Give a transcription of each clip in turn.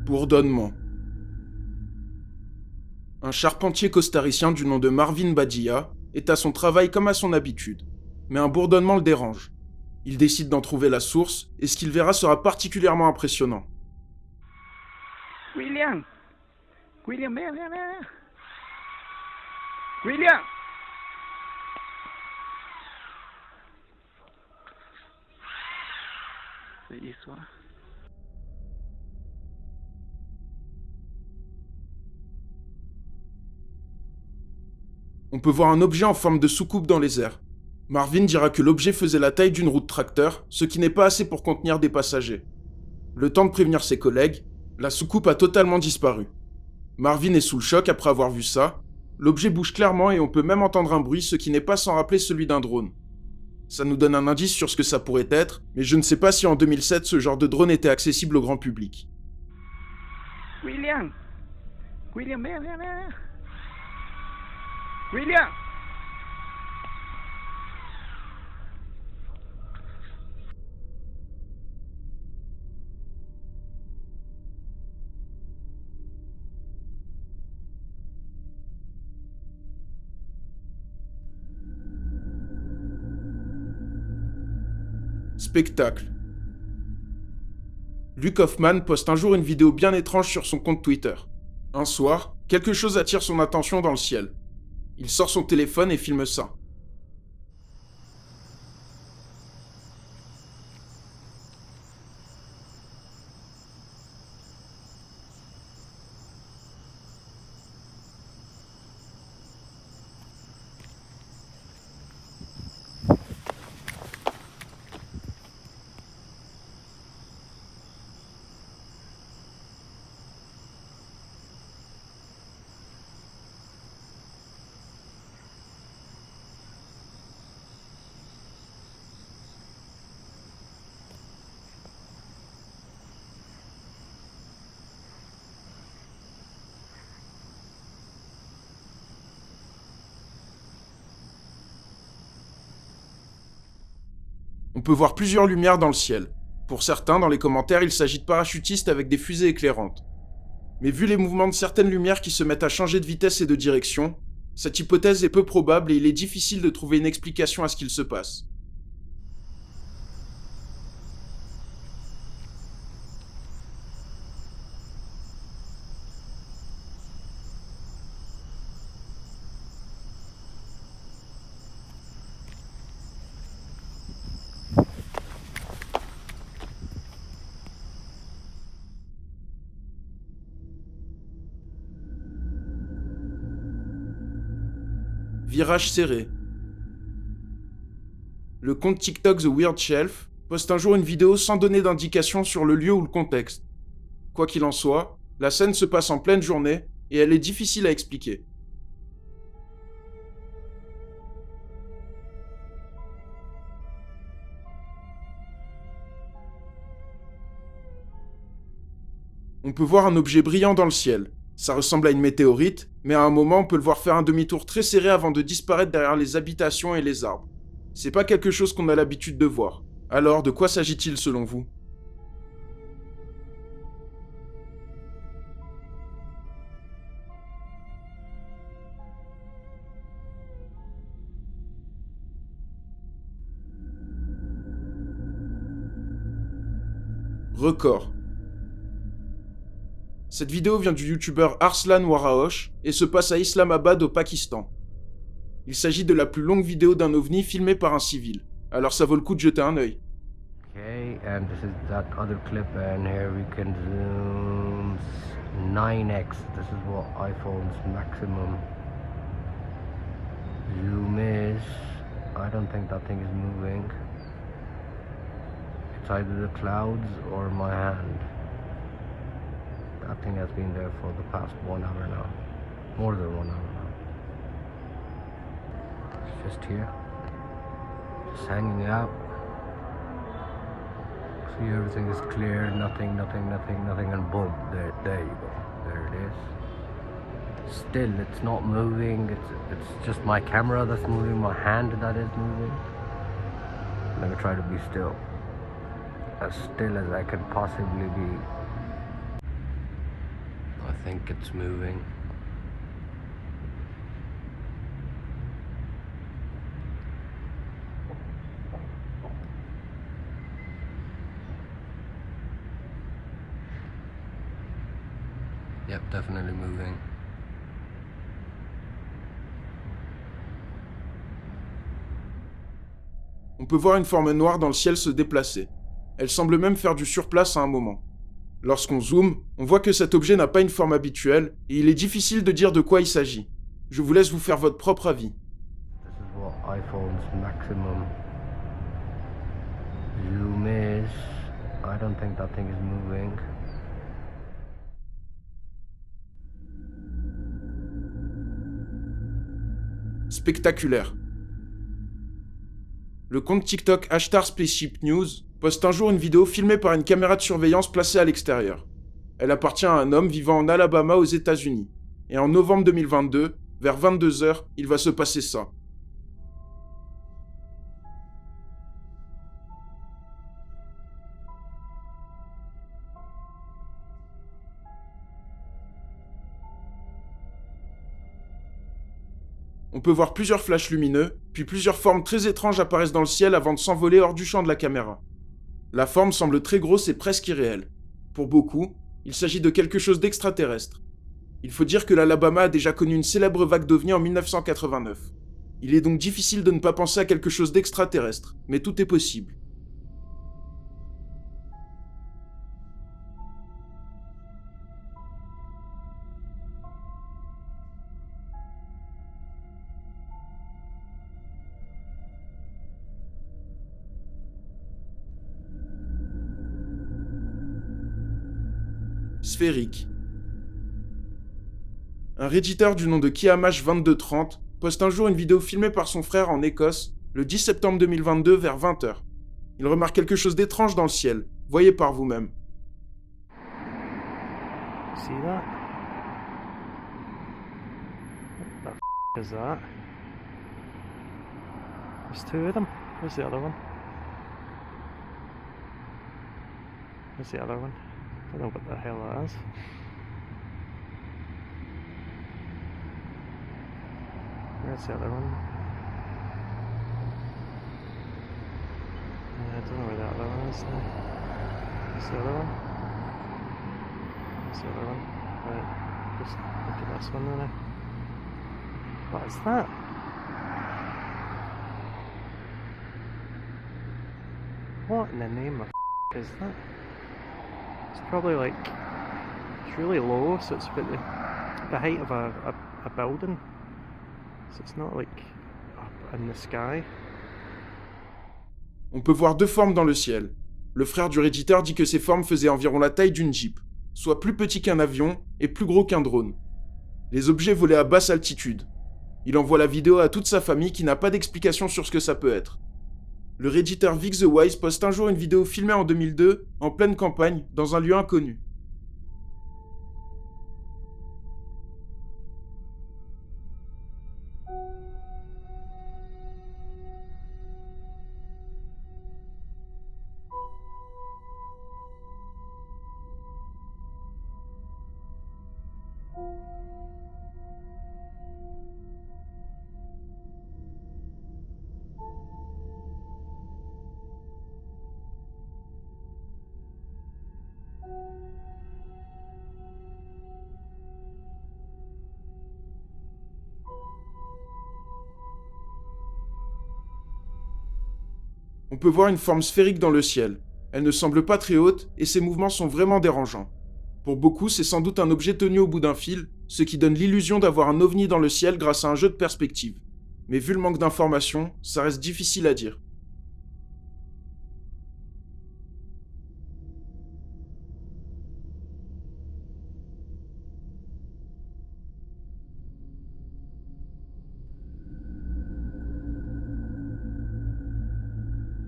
Bourdonnement. Un charpentier costaricien du nom de Marvin Badia est à son travail comme à son habitude, mais un bourdonnement le dérange. Il décide d'en trouver la source et ce qu'il verra sera particulièrement impressionnant. William, viens. William. C'est l'histoire. On peut voir un objet en forme de soucoupe dans les airs. Marvin dira que l'objet faisait la taille d'une roue de tracteur, ce qui n'est pas assez pour contenir des passagers. Le temps de prévenir ses collègues, la soucoupe a totalement disparu. Marvin est sous le choc après avoir vu ça. L'objet bouge clairement et on peut même entendre un bruit, ce qui n'est pas sans rappeler celui d'un drone. Ça nous donne un indice sur ce que ça pourrait être, mais je ne sais pas si en 2007 ce genre de drone était accessible au grand public. William, viens. William. Spectacle. Luke Hoffman poste un jour une vidéo bien étrange sur son compte Twitter. Un soir, quelque chose attire son attention dans le ciel. Il sort son téléphone et filme ça. On peut voir plusieurs lumières dans le ciel. Pour certains, dans les commentaires, il s'agit de parachutistes avec des fusées éclairantes. Mais vu les mouvements de certaines lumières qui se mettent à changer de vitesse et de direction, cette hypothèse est peu probable et il est difficile de trouver une explication à ce qu'il se passe. Virage serré. Le compte TikTok The Weird Shelf poste un jour une vidéo sans donner d'indication sur le lieu ou le contexte. Quoi qu'il en soit, la scène se passe en pleine journée et elle est difficile à expliquer. On peut voir un objet brillant dans le ciel. Ça ressemble à une météorite, mais à un moment on peut le voir faire un demi-tour très serré avant de disparaître derrière les habitations et les arbres. C'est pas quelque chose qu'on a l'habitude de voir. Alors, de quoi s'agit-il selon vous ? Record. Cette vidéo vient du youtubeur Arslan Waraoch et se passe à Islamabad au Pakistan. Il s'agit de la plus longue vidéo d'un ovni filmée par un civil, alors ça vaut le coup de jeter un œil. Okay, and this is that other clip, and here we can zoom 9x. This is what iPhone's maximum zoom is. I don't think that thing is moving. It's either the clouds or my hand. That thing has been there for the past 1 hour now. More than 1 hour now. It's just here. Just hanging out. See, everything is clear, nothing, and boom, there you go. There it is. Still, it's not moving. It's just my camera that's moving, my hand that is moving. Let me try to be still as I can possibly be. think it's moving. Yep, definitely moving. On peut voir une forme noire dans le ciel se déplacer. Elle semble même faire du surplace à un moment. Lorsqu'on zoome, on voit que cet objet n'a pas une forme habituelle et il est difficile de dire de quoi il s'agit. Je vous laisse vous faire votre propre avis. This is what iPhone's maximum zoom is. I don't think that thing is moving. Spectaculaire. Le compte TikTok #SpaceshipNews poste un jour une vidéo filmée par une caméra de surveillance placée à l'extérieur. Elle appartient à un homme vivant en Alabama aux États-Unis. Et en novembre 2022, vers 22h, il va se passer ça. On peut voir plusieurs flashs lumineux, puis plusieurs formes très étranges apparaissent dans le ciel avant de s'envoler hors du champ de la caméra. La forme semble très grosse et presque irréelle. Pour beaucoup, il s'agit de quelque chose d'extraterrestre. Il faut dire que l'Alabama a déjà connu une célèbre vague d'ovnis en 1989. Il est donc difficile de ne pas penser à quelque chose d'extraterrestre, mais tout est possible. Sphérique. Un redditeur du nom de Kiamash2230 poste un jour une vidéo filmée par son frère en Écosse, le 10 septembre 2022 vers 20h. Il remarque quelque chose d'étrange dans le ciel. Voyez par vous-même. See that? What the is that? There's two of them. Where's the other one? Where's the other one? I don't know what the hell that is. Where's the other one? I don't know where the other one is now. Where's the other one? Where's the other one? Right, just look at this one now. What is that? What in the name of is that? It's probably like, it's really low, so it's about the height of a building. So it's not like up in the sky. On peut voir deux formes dans le ciel. Le frère du redditeur dit que ces formes faisaient environ la taille d'une Jeep, soit plus petit qu'un avion et plus gros qu'un drone. Les objets volaient à basse altitude. Il envoie la vidéo à toute sa famille qui n'a pas d'explication sur ce que ça peut être. Le redditeur Vic the Wise poste un jour une vidéo filmée en 2002, en pleine campagne, dans un lieu inconnu. On peut voir une forme sphérique dans le ciel. Elle ne semble pas très haute et ses mouvements sont vraiment dérangeants. Pour beaucoup, c'est sans doute un objet tenu au bout d'un fil, ce qui donne l'illusion d'avoir un ovni dans le ciel grâce à un jeu de perspective. Mais vu le manque d'informations, ça reste difficile à dire.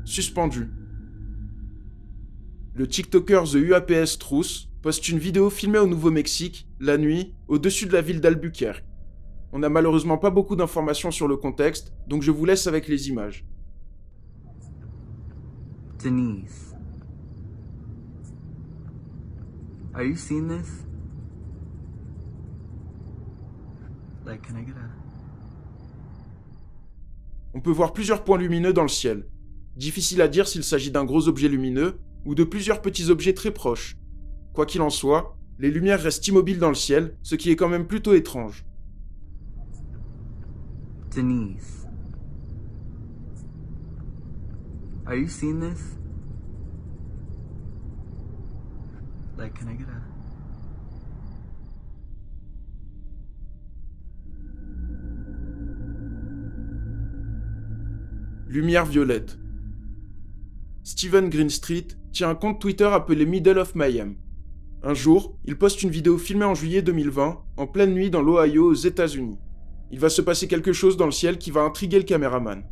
Suspendu. Le TikToker The UAPS Truth poste une vidéo filmée au Nouveau-Mexique, la nuit, au-dessus de la ville d'Albuquerque. On n'a malheureusement pas beaucoup d'informations sur le contexte, donc je vous laisse avec les images. Denise, are you seeing this? Like, can I get a... On peut voir plusieurs points lumineux dans le ciel. Difficile à dire s'il s'agit d'un gros objet lumineux ou de plusieurs petits objets très proches. Quoi qu'il en soit, les lumières restent immobiles dans le ciel, ce qui est quand même plutôt étrange. Denise. Are you seeing this? Like, can I get a... Lumière violette. Steven Greenstreet tient un compte Twitter appelé Middle of Mayhem. Un jour, il poste une vidéo filmée en juillet 2020, en pleine nuit dans l'Ohio aux États-Unis. Il va se passer quelque chose dans le ciel qui va intriguer le caméraman.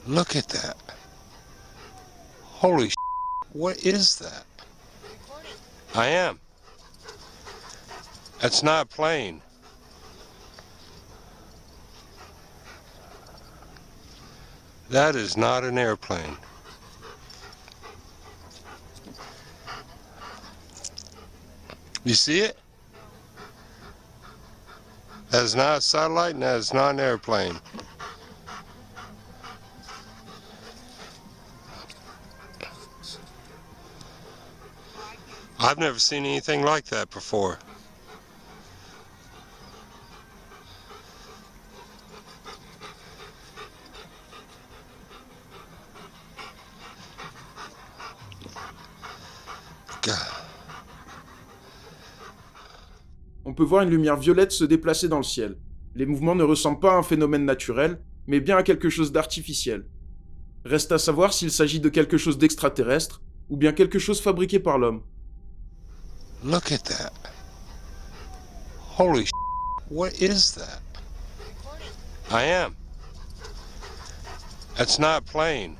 Look at that. Holy what is that? I am. That's not a plane. That is not an airplane. You see it? That is not a satellite and that is not an airplane. I've never seen anything like that before. God. On peut voir une lumière violette se déplacer dans le ciel. Les mouvements ne ressemblent pas à un phénomène naturel, mais bien à quelque chose d'artificiel. Reste à savoir s'il s'agit de quelque chose d'extraterrestre, ou bien quelque chose fabriqué par l'homme. Look at that. Holy what is that? I am. That's not a plane.